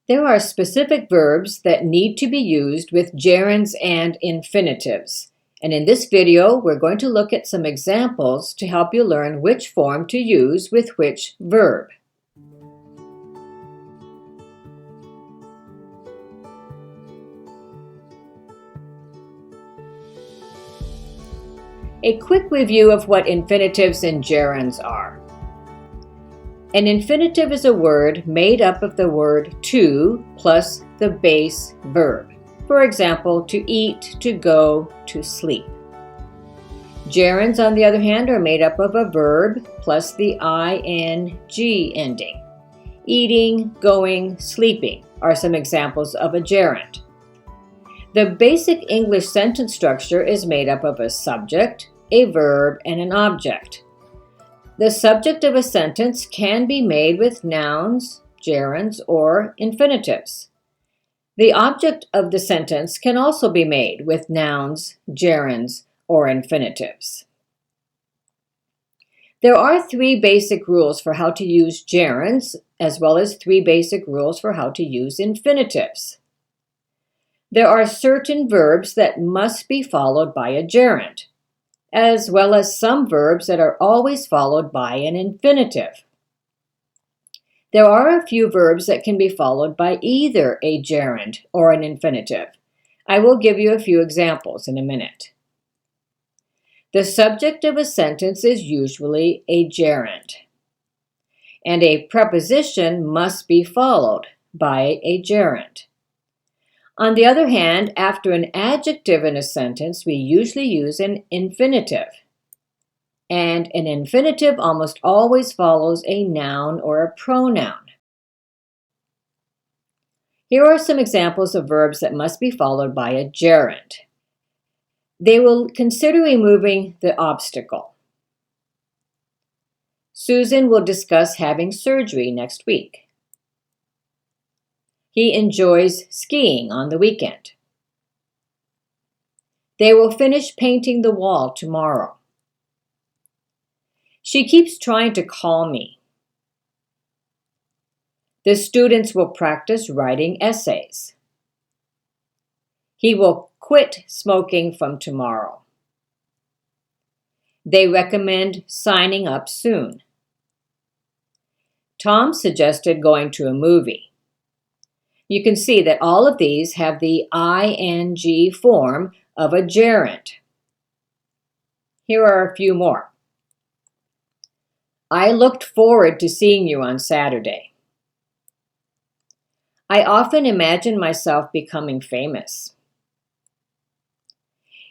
There are specific verbs that need to be used with gerunds and infinitives. And in this video, we're going to look at some examples to help you learn which form to use with which verb. A quick review of what infinitives and gerunds are. An infinitive is a word made up of the word to plus the base verb. For example, to eat, to go, to sleep. Gerunds, on the other hand, are made up of a verb plus the ing ending. Eating, going, sleeping are some examples of a gerund. The basic English sentence structure is made up of a subject, a verb, and an object. The subject of a sentence can be made with nouns, gerunds, or infinitives. The object of the sentence can also be made with nouns, gerunds, or infinitives. There are 3 basic rules for how to use gerunds, as well as 3 basic rules for how to use infinitives. There are certain verbs that must be followed by a gerund, as well as some verbs that are always followed by an infinitive. There are a few verbs that can be followed by either a gerund or an infinitive. I will give you a few examples in a minute. The subject of a sentence is usually a gerund, and a preposition must be followed by a gerund. On the other hand, after an adjective in a sentence, we usually use an infinitive. And an infinitive almost always follows a noun or a pronoun. Here are some examples of verbs that must be followed by a gerund. They will consider removing the obstacle. Susan will discuss having surgery next week. He enjoys skiing on the weekend. They will finish painting the wall tomorrow. She keeps trying to call me. The students will practice writing essays. He will quit smoking from tomorrow. They recommend signing up soon. Tom suggested going to a movie. You can see that all of these have the ing form of a gerund. Here are a few more. I looked forward to seeing you on Saturday. I often imagine myself becoming famous.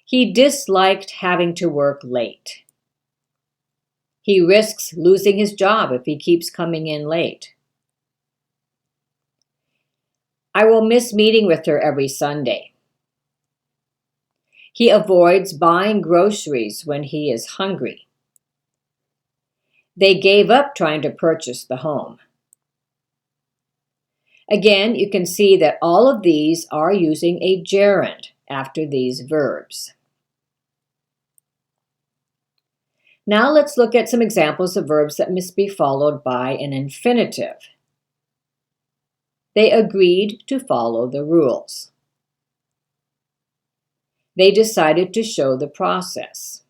He disliked having to work late. He risks losing his job if he keeps coming in late. I will miss meeting with her every Sunday. He avoids buying groceries when he is hungry. They gave up trying to purchase the home. Again, you can see that all of these are using a gerund after these verbs. Now let's look at some examples of verbs that must be followed by an infinitive. They agreed to follow the rules. They decided to show the process.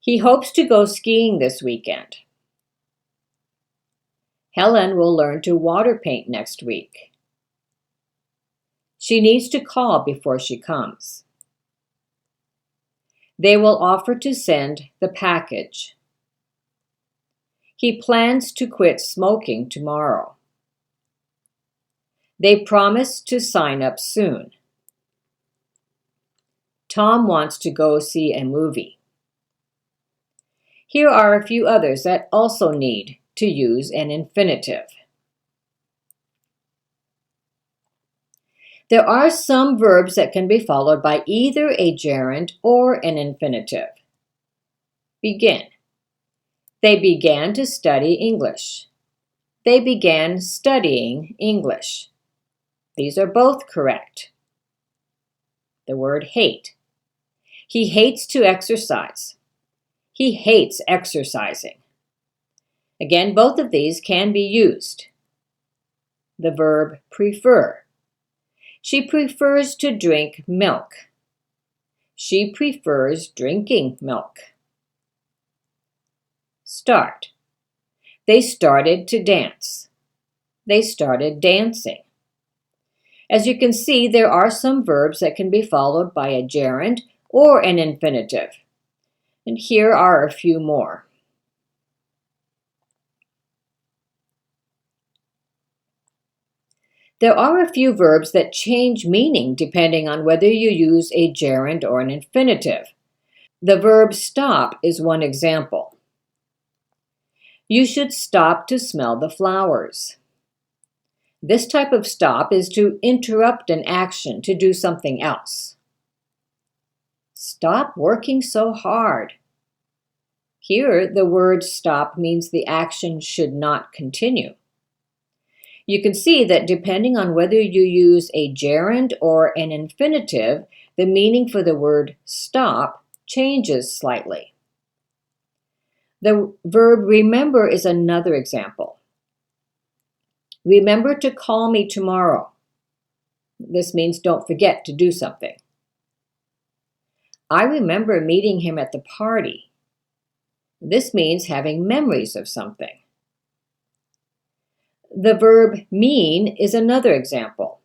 He hopes to go skiing this weekend. Helen will learn to water paint next week. She needs to call before she comes. They will offer to send the package. He plans to quit smoking tomorrow. They promise to sign up soon. Tom wants to go see a movie. Here are a few others that also need to use an infinitive. There are some verbs that can be followed by either a gerund or an infinitive. Begin. They began to study English. They began studying English. These are both correct. The word hate. He hates to exercise. He hates exercising. Again, both of these can be used. the verb prefer. She prefers to drink milk. She prefers drinking milk. Start. They started to dance. They started dancing. As you can see, there are some verbs that can be followed by a gerund or an infinitive. And here are a few more. There are a few verbs that change meaning depending on whether you use a gerund or an infinitive. The verb stop is one example. You should stop to smell the flowers. This type of stop is to interrupt an action to do something else. Stop working so hard. Here, the word stop means the action should not continue. You can see that depending on whether you use a gerund or an infinitive, the meaning for the word stop changes slightly. The verb remember is another example. Remember to call me tomorrow. This means don't forget to do something. I remember meeting him at the party. This means having memories of something. The verb mean is another example.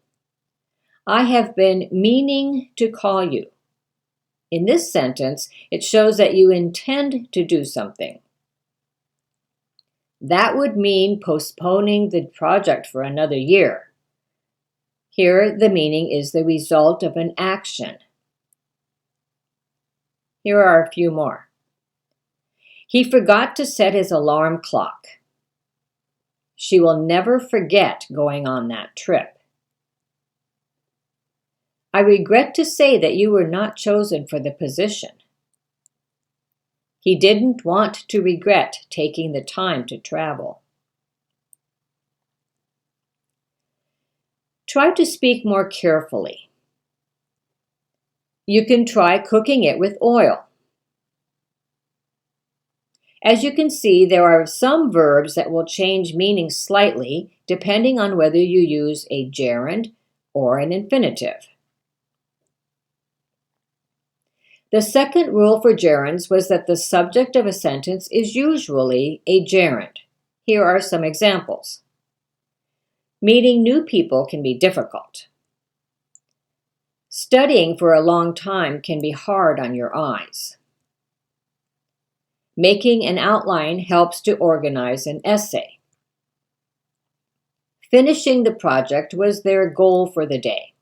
I have been meaning to call you. In this sentence, it shows that you intend to do something. That would mean postponing the project for another year. Here, the meaning is the result of an action. Here are a few more. He forgot to set his alarm clock. She will never forget going on that trip. I regret to say that you were not chosen for the position. He didn't want to regret taking the time to travel. Try to speak more carefully. You can try cooking it with oil. As you can see, there are some verbs that will change meaning slightly depending on whether you use a gerund or an infinitive. The second rule for gerunds was that the subject of a sentence is usually a gerund. Here are some examples. Meeting new people can be difficult. Studying for a long time can be hard on your eyes. Making an outline helps to organize an essay. Finishing the project was their goal for the day.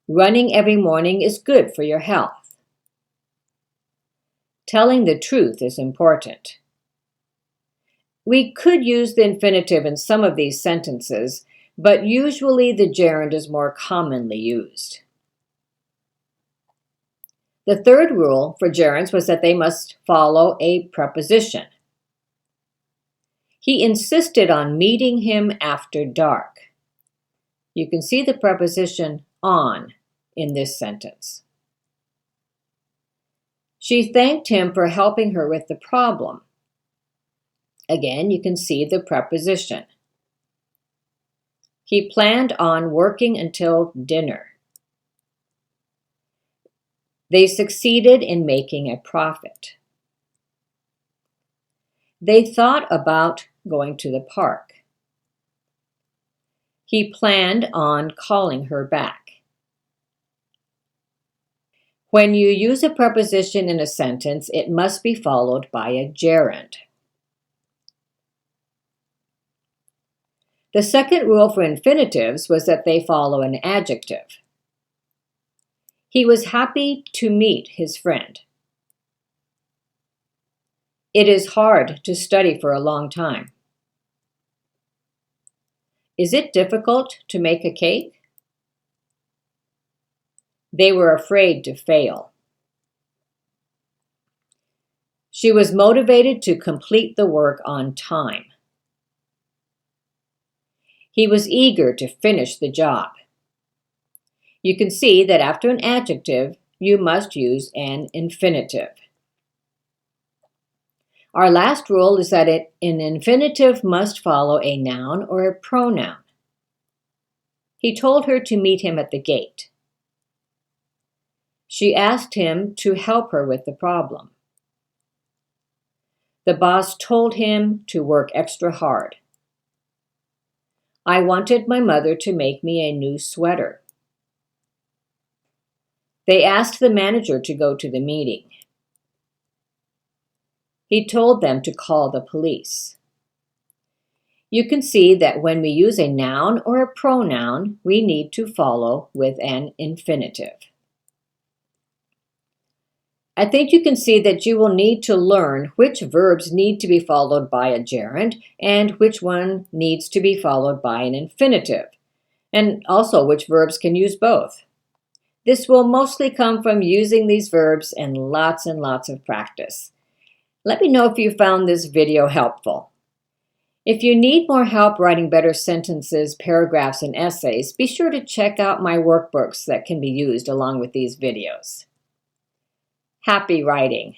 Running every morning is good for your health. Telling the truth is important. We could use the infinitive in some of these sentences, but usually the gerund is more commonly used. The third rule for gerunds was that they must follow a preposition. He insisted on meeting him after dark. You can see the preposition on in this sentence. She thanked him for helping her with the problem. Again, you can see the preposition. He planned on working until dinner. They succeeded in making a profit. They thought about going to the park. He planned on calling her back. When you use a preposition in a sentence, it must be followed by a gerund. The second rule for infinitives was that they follow an adjective. He was happy to meet his friend. It is hard to study for a long time. Is it difficult to make a cake? They were afraid to fail. She was motivated to complete the work on time. He was eager to finish the job. You can see that after an adjective, you must use an infinitive. Our last rule is that an infinitive must follow a noun or a pronoun. He told her to meet him at the gate. She asked him to help her with the problem. The boss told him to work extra hard. I wanted my mother to make me a new sweater. They asked the manager to go to the meeting. He told them to call the police. You can see that when we use a noun or a pronoun, we need to follow with an infinitive. I think you can see that you will need to learn which verbs need to be followed by a gerund and which one needs to be followed by an infinitive, and also which verbs can use both. This will mostly come from using these verbs and lots of practice. Let me know if you found this video helpful. If you need more help writing better sentences, paragraphs, and essays, be sure to check out my workbooks that can be used along with these videos. Happy writing!